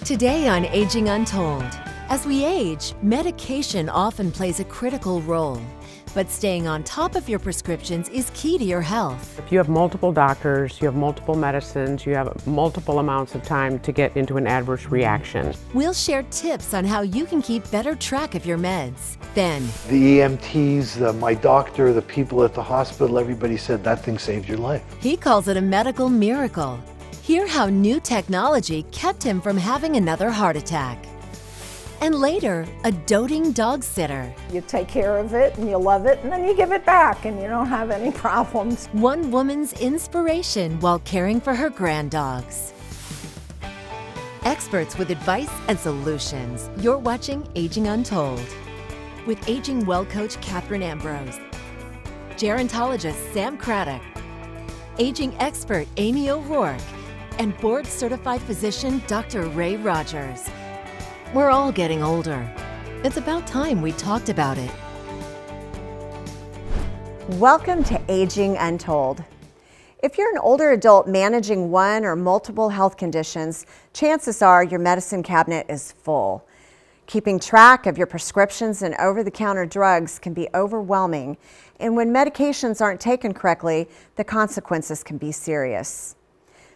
Today on Aging Untold, as we age, medication often plays a critical role. But staying on top of your prescriptions is key to your health. If you have multiple doctors, you have multiple medicines, you have multiple amounts of time to get into an adverse reaction. We'll share tips on how you can keep better track of your meds. Then, The EMTs, my doctor, the people at the hospital, everybody said that thing saved your life. he calls it a medical miracle. Hear how new technology kept him from having another heart attack. And later, a doting dog sitter. You take care of it and you love it and then you give it back and you don't have any problems. One woman's inspiration while caring for her granddogs. Experts with advice and solutions. You're watching Aging Untold with Aging Well Coach Catherine Ambrose, gerontologist Sam Craddock, aging expert Amy O'Rourke, and board-certified physician Dr. Ray Rogers. We're all getting older. It's about time we talked about it. Welcome to Aging Untold. If you're an older adult managing one or multiple health conditions, chances are your medicine cabinet is full. Keeping track of your prescriptions and over-the-counter drugs can be overwhelming, and when medications aren't taken correctly, the consequences can be serious.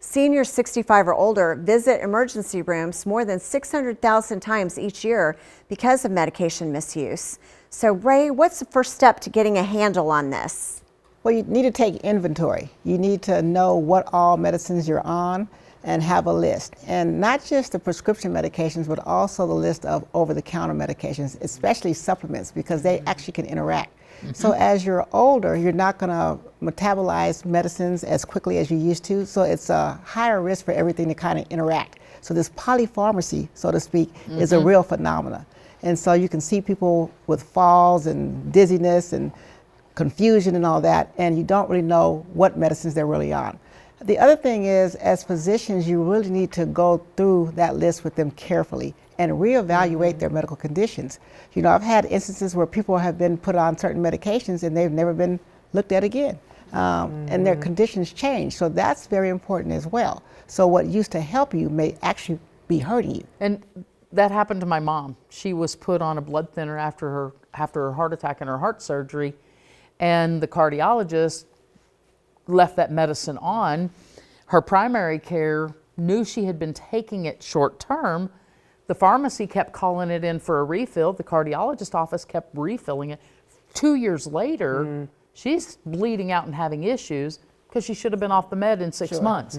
Seniors 65 or older visit emergency rooms more than 600,000 times each year because of medication misuse. So Ray, what's the first step to getting a handle on this? Well, you need to take inventory. You need to know what all medicines you're on and have a list. And not just the prescription medications, but also the list of over-the-counter medications, especially supplements, because they actually can interact. So as you're older, you're not going to metabolize medicines as quickly as you used to, so it's a higher risk for everything to kind of interact. So this polypharmacy, so to speak, is a real phenomenon. And so you can see people with falls and dizziness and confusion and all that, and you don't really know what medicines they're really on. The other thing is, as physicians, you really need to go through that list with them carefully and reevaluate their medical conditions. You know, I've had instances where people have been put on certain medications and they've never been looked at again. And their conditions change, so that's very important as well. So what used to help you may actually be hurting you. And that happened to my mom. She was put on a blood thinner after her heart attack and her heart surgery, and the cardiologist left that medicine on. Her primary care knew she had been taking it short term. The pharmacy kept calling it in for a refill. The cardiologist office kept refilling it. 2 years later, she's bleeding out and having issues because she should have been off the med in 6 months.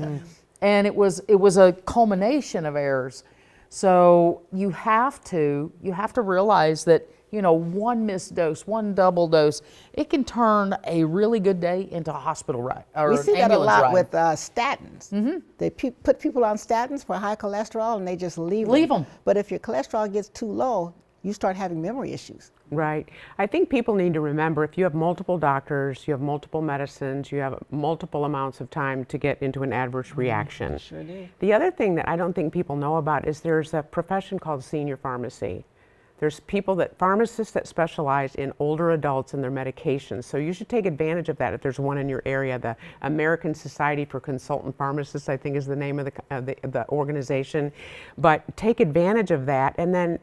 And it was a culmination of errors. So you have to realize that, you know, one missed dose, one double dose, it can turn a really good day into a hospital ride or We an see that a ambulance lot ride. with statins. They put people on statins for high cholesterol and they just leave them. But if your cholesterol gets too low, you start having memory issues. Right. I think people need to remember, if you have multiple doctors, you have multiple medicines, you have multiple amounts of time to get into an adverse reaction. Sure do. The other thing that I don't think people know about is there's a profession called senior pharmacy. There's pharmacists that specialize in older adults and their medications. So you should take advantage of that if there's one in your area. The American Society for Consultant Pharmacists, I think, is the name of the organization. But take advantage of that, and then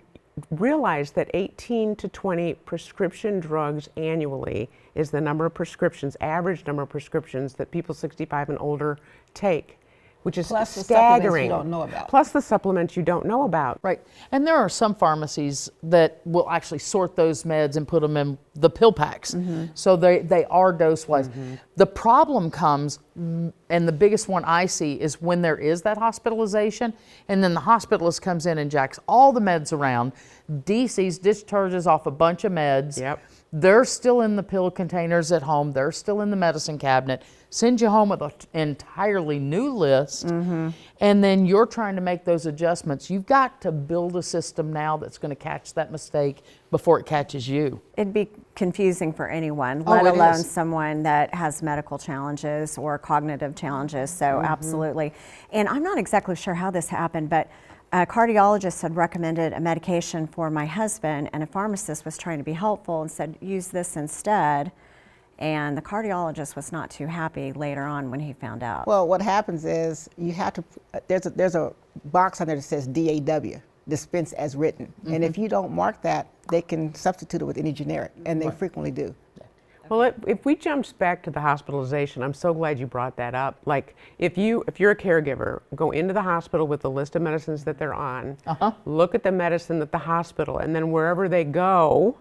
realize that 18 to 20 prescription drugs annually is the number of prescriptions, average number of prescriptions that people 65 and older take, which is Plus the staggering. supplements you don't know about. Plus the supplements you don't know about. Right. And there are some pharmacies that will actually sort those meds and put them in the pill packs. So they are dose-wise. The problem comes, and the biggest one I see, is when there is that hospitalization, and then the hospitalist comes in and jacks all the meds around, DCs, discharges off a bunch of meds. Yep. They're still in the pill containers at home. They're still in the medicine cabinet. Send you home with an entirely new list, and then you're trying to make those adjustments. You've got to build a system now that's going to catch that mistake before it catches you. It'd be confusing for anyone, Oh, let it alone is. someone that has medical challenges or cognitive challenges, so absolutely. And I'm not exactly sure how this happened, but a cardiologist had recommended a medication for my husband, and a pharmacist was trying to be helpful and said, use this instead. And the cardiologist was not too happy later on when he found out. Well, what happens is you have to, there's a box on there that says DAW, dispense as written. And if you don't mark that, they can substitute it with any generic, and they frequently do. Well, if we jump back to the hospitalization, I'm so glad you brought that up. Like, if you're a caregiver, go into the hospital with the list of medicines that they're on, look at the medicine at the hospital, and then wherever they go,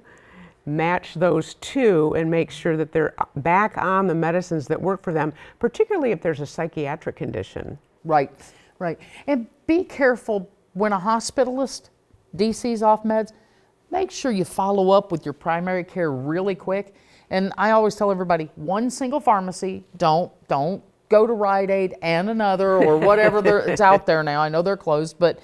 match those two and make sure that they're back on the medicines that work for them, particularly if there's a psychiatric condition. Right, right. And be careful when a hospitalist DC's off meds, make sure you follow up with your primary care really quick. And I always tell everybody, one single pharmacy, don't go to Rite Aid and another or whatever it's out there now. I know they're closed, but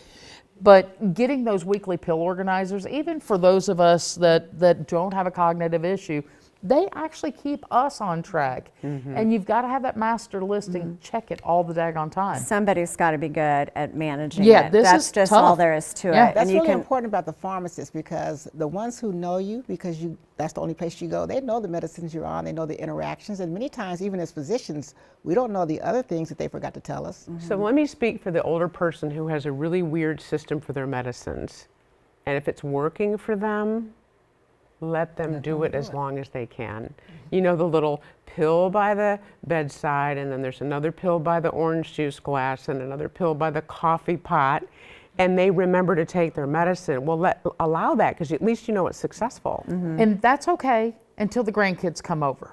getting those weekly pill organizers, even for those of us that don't have a cognitive issue, they actually keep us on track. And you've got to have that master list and check it all the daggone time. Somebody's got to be good at managing Yeah, it. this That's is just tough. all there is to Yeah. it. That's and you really can, important about the pharmacist, because the ones who know you, because that's the only place you go, they know the medicines you're on, they know the interactions, and many times, even as physicians, we don't know the other things that they forgot to tell us. So let me speak for the older person who has a really weird system for their medicines. And if it's working for them, let them do it as long as they can. You know, the little pill by the bedside, and then there's another pill by the orange juice glass, and another pill by the coffee pot, and they remember to take their medicine. Well, allow that, because at least you know it's successful. And that's okay until the grandkids come over.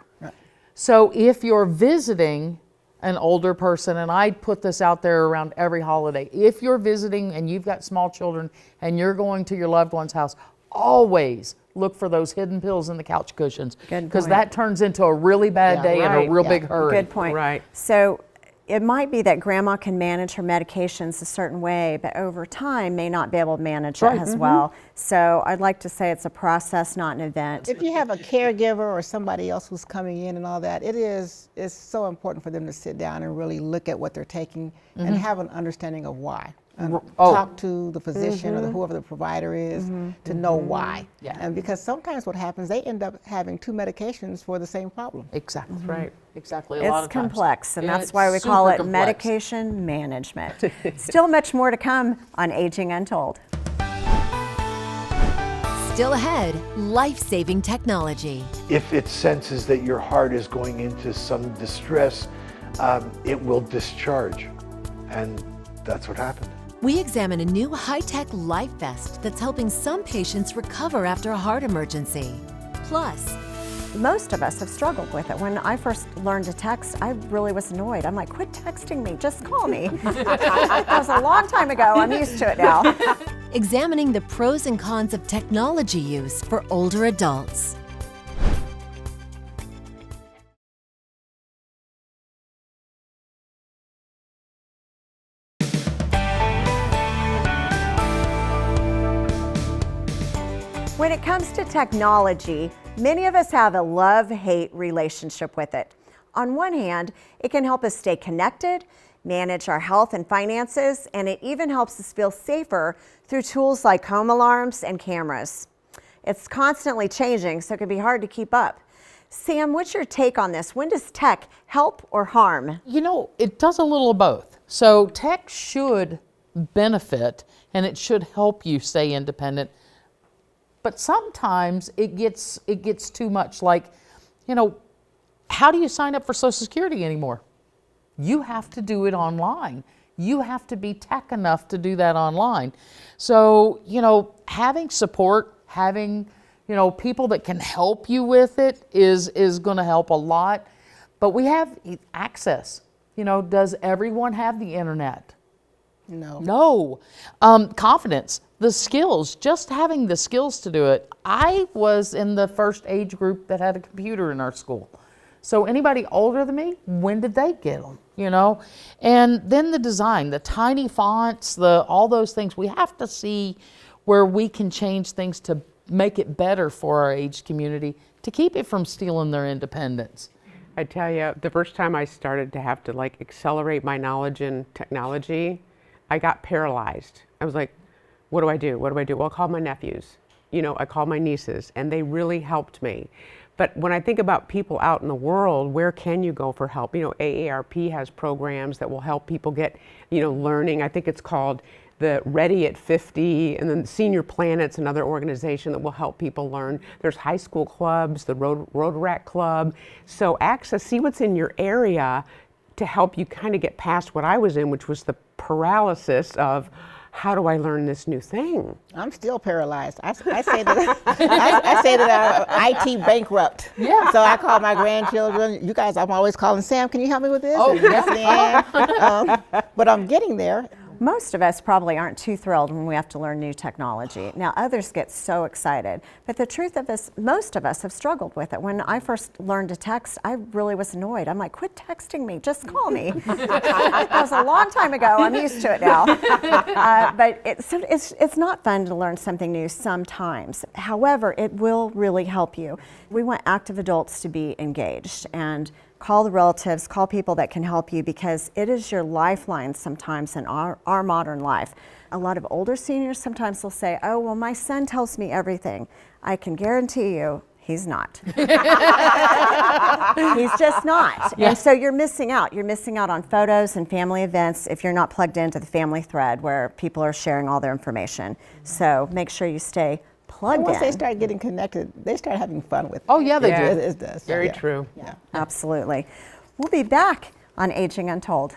So if you're visiting an older person, and I put this out there around every holiday, if you're visiting and you've got small children and you're going to your loved one's house, always look for those hidden pills in the couch cushions, Good because point. that turns into a really bad day and a right. real big hurry. good point. Right. So it might be that grandma can manage her medications a certain way, but over time may not be able to manage it as well. So I'd like to say it's a process, not an event. If you have a caregiver or somebody else who's coming in and all that, it's so important for them to sit down and really look at what they're taking and have an understanding of why. And talk to the physician or whoever the provider is to know why. Yeah. And because sometimes what happens, they end up having two medications for the same problem. Exactly. Right. Exactly. A lot It's of times. complex, and Yeah, that's it's why we call super it complex. medication management. Still much more to come on Aging Untold. Still ahead, life-saving technology. If it senses that your heart is going into some distress, it will discharge. And that's what happened. We examine a new high-tech life vest that's helping some patients recover after a heart emergency. Plus, Most of us have struggled with it. When I first learned to text, I really was annoyed. I'm like, quit texting me, just call me. That was a long time ago. I'm used to it now. examining the pros and cons of technology use for older adults. When it comes to technology, many of us have a love-hate relationship with it. On one hand, it can help us stay connected, manage our health and finances, and it even helps us feel safer through tools like home alarms and cameras. It's constantly changing, so it can be hard to keep up. Sam, what's your take on this? When does tech help or harm? You know, it does a little of both. So tech should benefit and it should help you stay independent. But sometimes it gets too much. Like, you know, how do you sign up for Social Security anymore? You have to do it online. You have to be tech enough to do that online. So, you know, having support, having, you know, people that can help you with it is going to help a lot. But we have access. You know, does everyone have the internet? No. No. Confidence, the skills, just having the skills to do it. I was in the first age group that had a computer in our school. So anybody older than me, when did they get them? You know? And then the design, the tiny fonts, all those things. We have to see where we can change things to make it better for our aged community to keep it from stealing their independence. I tell you, the first time I started to have to like accelerate my knowledge in technology, I got paralyzed. I was like, what do I do? What do I do? Well, I called my nephews. You know, I called my nieces, and they really helped me. But when I think about people out in the world, where can you go for help? AARP has programs that will help people get, learning. I think it's called the Ready at 50, and then Senior Planet's another organization that will help people learn. There's high school clubs, the Road Rat Club. So see what's in your area to help you kind of get past what I was in, which was the paralysis of, how do I learn this new thing? I'm still paralyzed. I say that I say that I'm IT bankrupt. Yeah. So I call my grandchildren. You guys, I'm always calling Sam. Can you help me with this? Oh, And yes, ma'am. But I'm getting there. Most of us probably aren't too thrilled when we have to learn new technology. Now, others get so excited, but the truth of this, most of us have struggled with it. When I first learned to text, I really was annoyed. I'm like, quit texting me, just call me. That was a long time ago. I'm used to it now. But it's not fun to learn something new sometimes. However, it will really help you. We want active adults to be engaged, and call the relatives, call people that can help you, because it is your lifeline sometimes in our modern life. A lot of older seniors sometimes will say, oh, well, my son tells me everything. I can guarantee you, he's not. He's just not. Yeah. And so you're missing out. You're missing out on photos and family events if you're not plugged into the family thread where people are sharing all their information. So make sure you stay plugged in. Once they start getting connected, they start having fun with it. Oh, yeah, they do. It does. Very Yeah. true. Yeah. Absolutely. We'll be back on Aging Untold.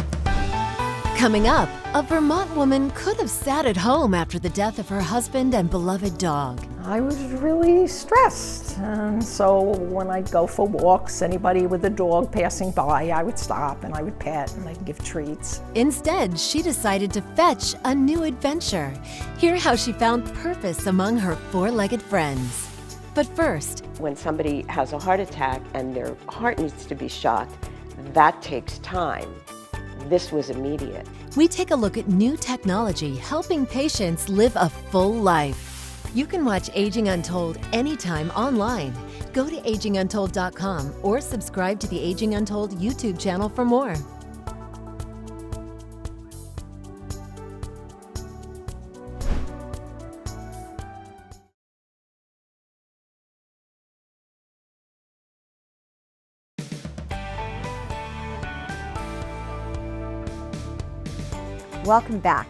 Coming up, a Vermont woman could have sat at home after the death of her husband and beloved dog. I was really stressed, and so when I'd go for walks, anybody with a dog passing by, I would stop and I would pet and I'd give treats. Instead, she decided to fetch a new adventure. Hear how she found purpose among her four-legged friends. But first, When somebody has a heart attack and their heart needs to be shocked, that takes time. This was immediate. we take a look at new technology helping patients live a full life. You can watch Aging Untold anytime online. Go to aginguntold.com or subscribe to the Aging Untold YouTube channel for more. Welcome back.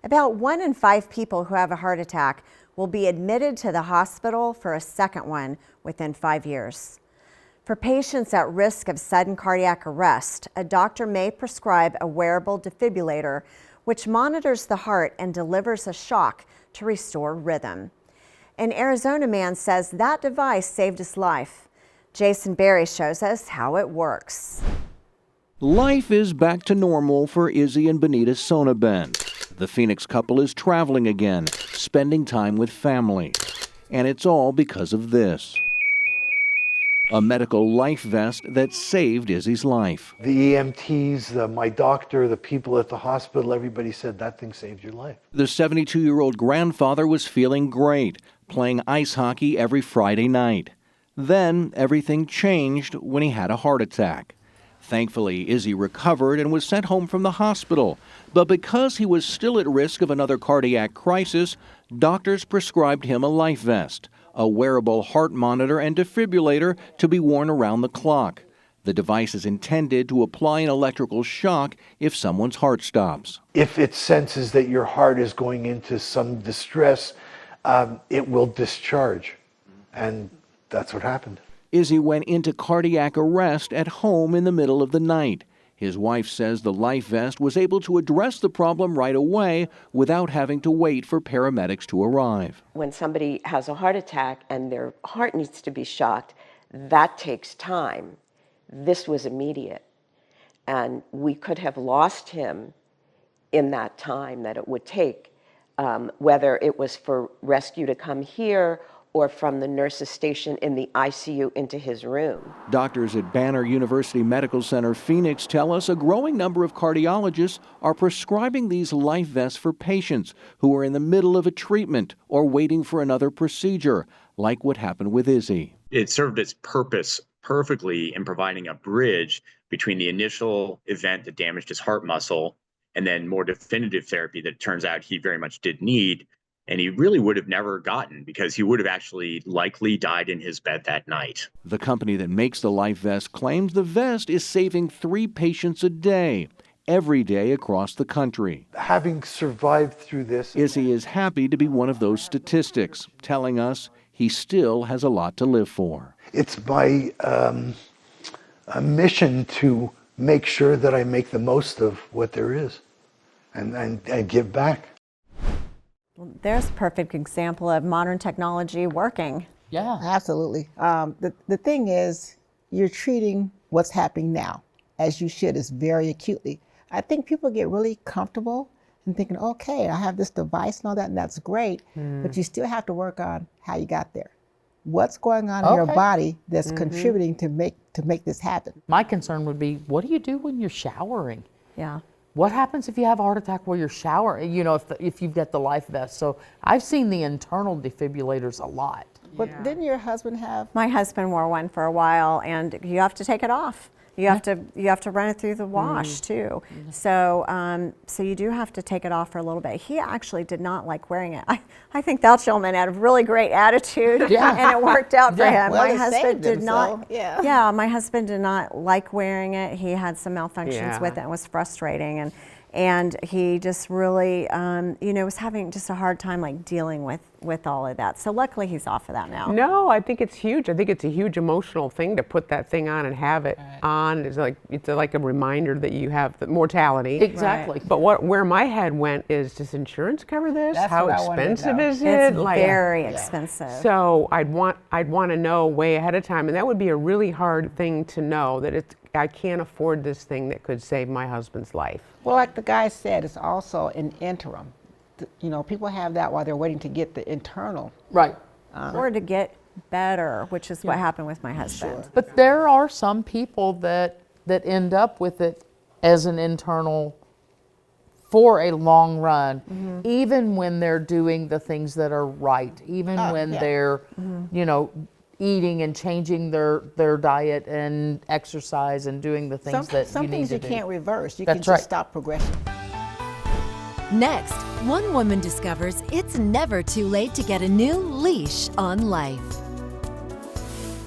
About 1 in 5 people who have a heart attack will be admitted to the hospital for a second one within 5 years. For patients at risk of sudden cardiac arrest, a doctor may prescribe a wearable defibrillator which monitors the heart and delivers a shock to restore rhythm. An Arizona man says that device saved his life. Jason Berry shows us how it works. Life is back to normal for Izzy and Benita Sonabend. The Phoenix couple is traveling again, spending time with family. And it's all because of this. A medical life vest that saved Izzy's life. The EMTs, my doctor, the people at the hospital, everybody said that thing saved your life. The 72-year-old grandfather was feeling great, playing ice hockey every Friday night. Then everything changed when he had a heart attack. Thankfully, Izzy recovered and was sent home from the hospital. But because he was still at risk of another cardiac crisis, doctors prescribed him a life vest, a wearable heart monitor and defibrillator to be worn around the clock. The device is intended to apply an electrical shock if someone's heart stops. If it senses that your heart is going into some distress, it will discharge. And that's what happened. Izzy went into cardiac arrest at home in the middle of the night. His wife says the life vest was able to address the problem right away without having to wait for paramedics to arrive. When somebody has a heart attack and their heart needs to be shocked, that takes time. This was immediate. And we could have lost him in that time that it would take, whether it was for rescue to come here or from the nurse's station in the ICU into his room. Doctors at Banner University Medical Center, Phoenix, tell us a growing number of cardiologists are prescribing these life vests for patients who are in the middle of a treatment or waiting for another procedure, like what happened with Izzy. It served its purpose perfectly in providing a bridge between the initial event that damaged his heart muscle and then more definitive therapy that turns out he very much did need and he really would have never gotten, because he would have actually likely died in his bed that night. The company that makes the life vest claims the vest is saving 3 patients a day, every day across the country. Having survived through this, Izzy is happy to be one of those statistics, telling us he still has a lot to live for. it's my a mission to make sure that I make the most of what there is and give back. There's a perfect example of modern technology working. Yeah. Absolutely. The thing is, you're treating what's happening now, as you should, is very acutely. I think people get really comfortable and thinking, okay, I have this device and all that, and that's great, but you still have to work on how you got there. What's going on in your body that's contributing to make this happen? My concern would be, what do you do when you're showering? Yeah. What happens if you have a heart attack while you're showering? You know, if you've got the life vest. So I've seen the internal defibrillators a lot. But didn't your husband have? My husband wore one for a while, and you have to take it off. You have to run it through the wash too. So so you do have to take it off for a little bit. He actually did not like wearing it. I think that gentleman had a really great attitude, and it worked out for him. Well, my husband did not. So, yeah. My husband did not like wearing it. He had some malfunctions with it and was frustrating, and he just really was having just a hard time like dealing with all of that. So luckily he's off of that now. No, I think it's huge. I think it's a huge emotional thing to put that thing on and have it on. It's like a reminder that you have the mortality. Exactly. But where my head went is, does insurance cover this? That's How what I wanted to expensive know. is it? It's very expensive. So I'd want to know way ahead of time, and that would be a really hard thing to know, that I can't afford this thing that could save my husband's life. Well, like the guy said, it's also an interim. People have that while they're waiting to get the internal. Right. Or to get better, which is what happened with my husband. But there are some people that end up with it as an internal for a long run, even when they're doing the things that are right, even when they're, eating and changing their diet and exercise and doing the things that some you need things to you do. can't reverse. You That's can just right. stop progression. Next, one woman discovers it's never too late to get a new leash on life.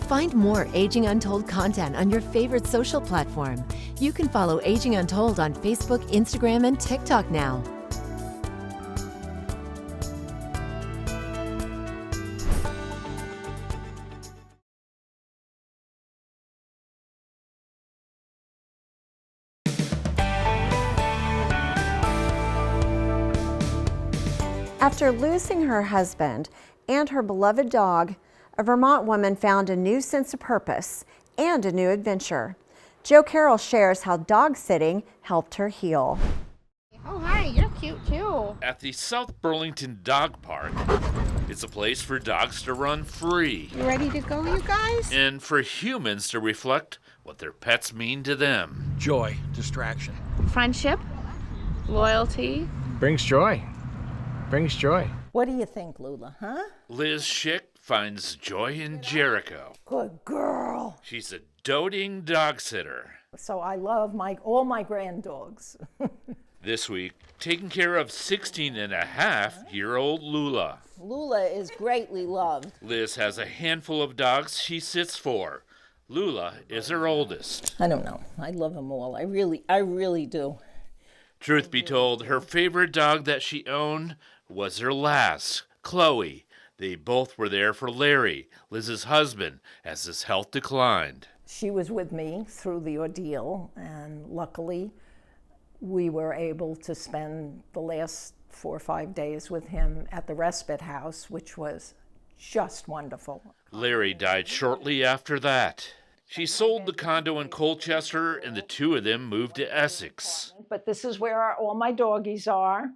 Find more Aging Untold content on your favorite social platform. You can follow Aging Untold on Facebook, Instagram, and TikTok now. After losing her husband and her beloved dog, a Vermont woman found a new sense of purpose and a new adventure. Jo Carroll shares how dog sitting helped her heal. Oh, hi, you're cute too. At the South Burlington Dog Park, it's a place for dogs to run free You ready to go, you guys? and for humans to reflect what their pets mean to them. Joy, distraction. Friendship, loyalty. Brings joy. Brings joy. What do you think, Lula, huh? Liz Schick finds joy in Jericho. Good girl. She's a doting dog sitter. So I love all my grand dogs. This week, taking care of 16-and-a-half-year-old Lula. Lula is greatly loved. Liz has a handful of dogs she sits for. Lula is her oldest. I don't know. I love them all. I really do. Truth be told, her favorite dog that she owned was her last, Chloe. They both were there for Larry, Liz's husband, as his health declined. She was with me through the ordeal, and luckily we were able to spend the last 4 or 5 days with him at the respite house, which was just wonderful. Larry died shortly after that. She sold the condo in Colchester, and the two of them moved to Essex. But this is where all my doggies are.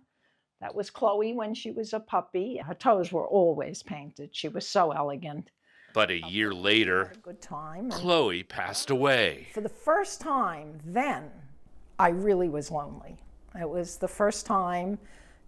That was Chloe when she was a puppy. Her toes were always painted. She was so elegant. But a year later, Good time. Chloe passed away. For the first time then, I really was lonely. It was the first time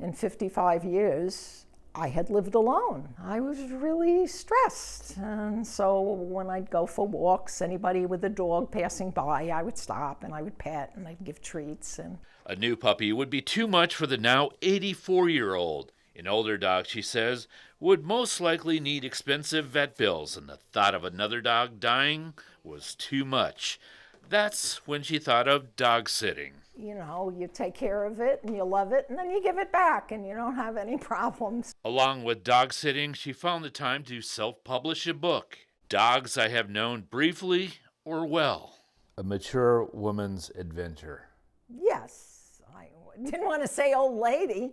in 55 years I had lived alone. I was really stressed. And so when I'd go for walks, anybody with a dog passing by, I would stop and I would pet and I'd give treats. And A new puppy would be too much for the now 84-year-old. An older dog, she says, would most likely need expensive vet bills, and the thought of another dog dying was too much. That's when she thought of dog sitting. You know, you take care of it and you love it, and then you give it back and you don't have any problems. Along with dog sitting, she found the time to self-publish a book, Dogs I Have Known Briefly or Well. A mature woman's adventure. Yes, I didn't want to say old lady.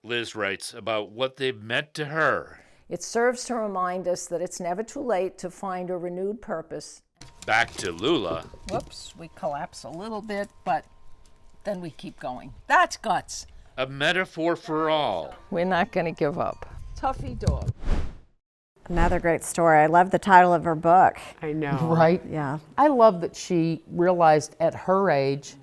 Liz writes about what they've meant to her. It serves to remind us that it's never too late to find a renewed purpose. Back to Lula. Whoops, we collapse a little bit, but then we keep going. That's guts. A metaphor for all. We're not going to give up. Toughy dog. Another great story. I love the title of her book. I know. Right? Yeah. I love that she realized at her age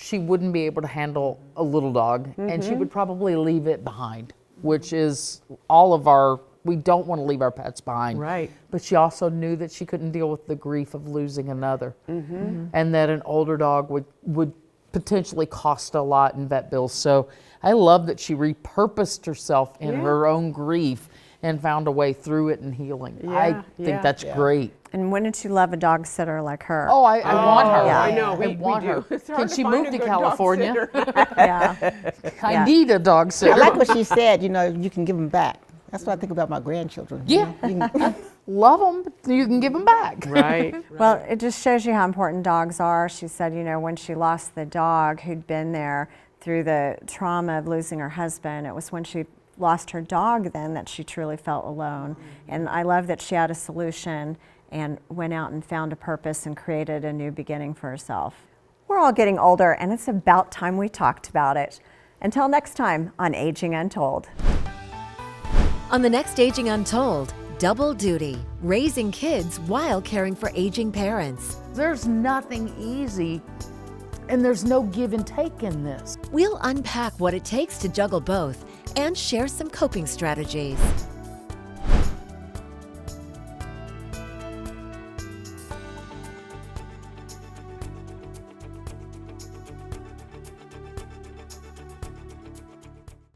she wouldn't be able to handle a little dog, and she would probably leave it behind, which is we don't want to leave our pets behind. Right. But she also knew that she couldn't deal with the grief of losing another, and that an older dog would potentially cost a lot in vet bills. So I love that she repurposed herself in her own grief and found a way through it and healing. I think that's great. And wouldn't you love a dog sitter like her? Oh, I want her. Yeah. I know. I want her. It's hard Can to she find move a to good dog California? sitter. Yeah. I need a dog sitter. I like what she said, you know, you can give them back. That's what I think about my grandchildren. Yeah. You can- Love them, you can give them back. Right. Well, it just shows you how important dogs are. She said, you know, when she lost the dog who'd been there through the trauma of losing her husband, it was when she lost her dog then that she truly felt alone. And I love that she had a solution and went out and found a purpose and created a new beginning for herself. We're all getting older, and it's about time we talked about it. Until next time on Aging Untold. On the next Aging Untold, double duty, raising kids while caring for aging parents. There's nothing easy, and there's no give and take in this. We'll unpack what it takes to juggle both and share some coping strategies.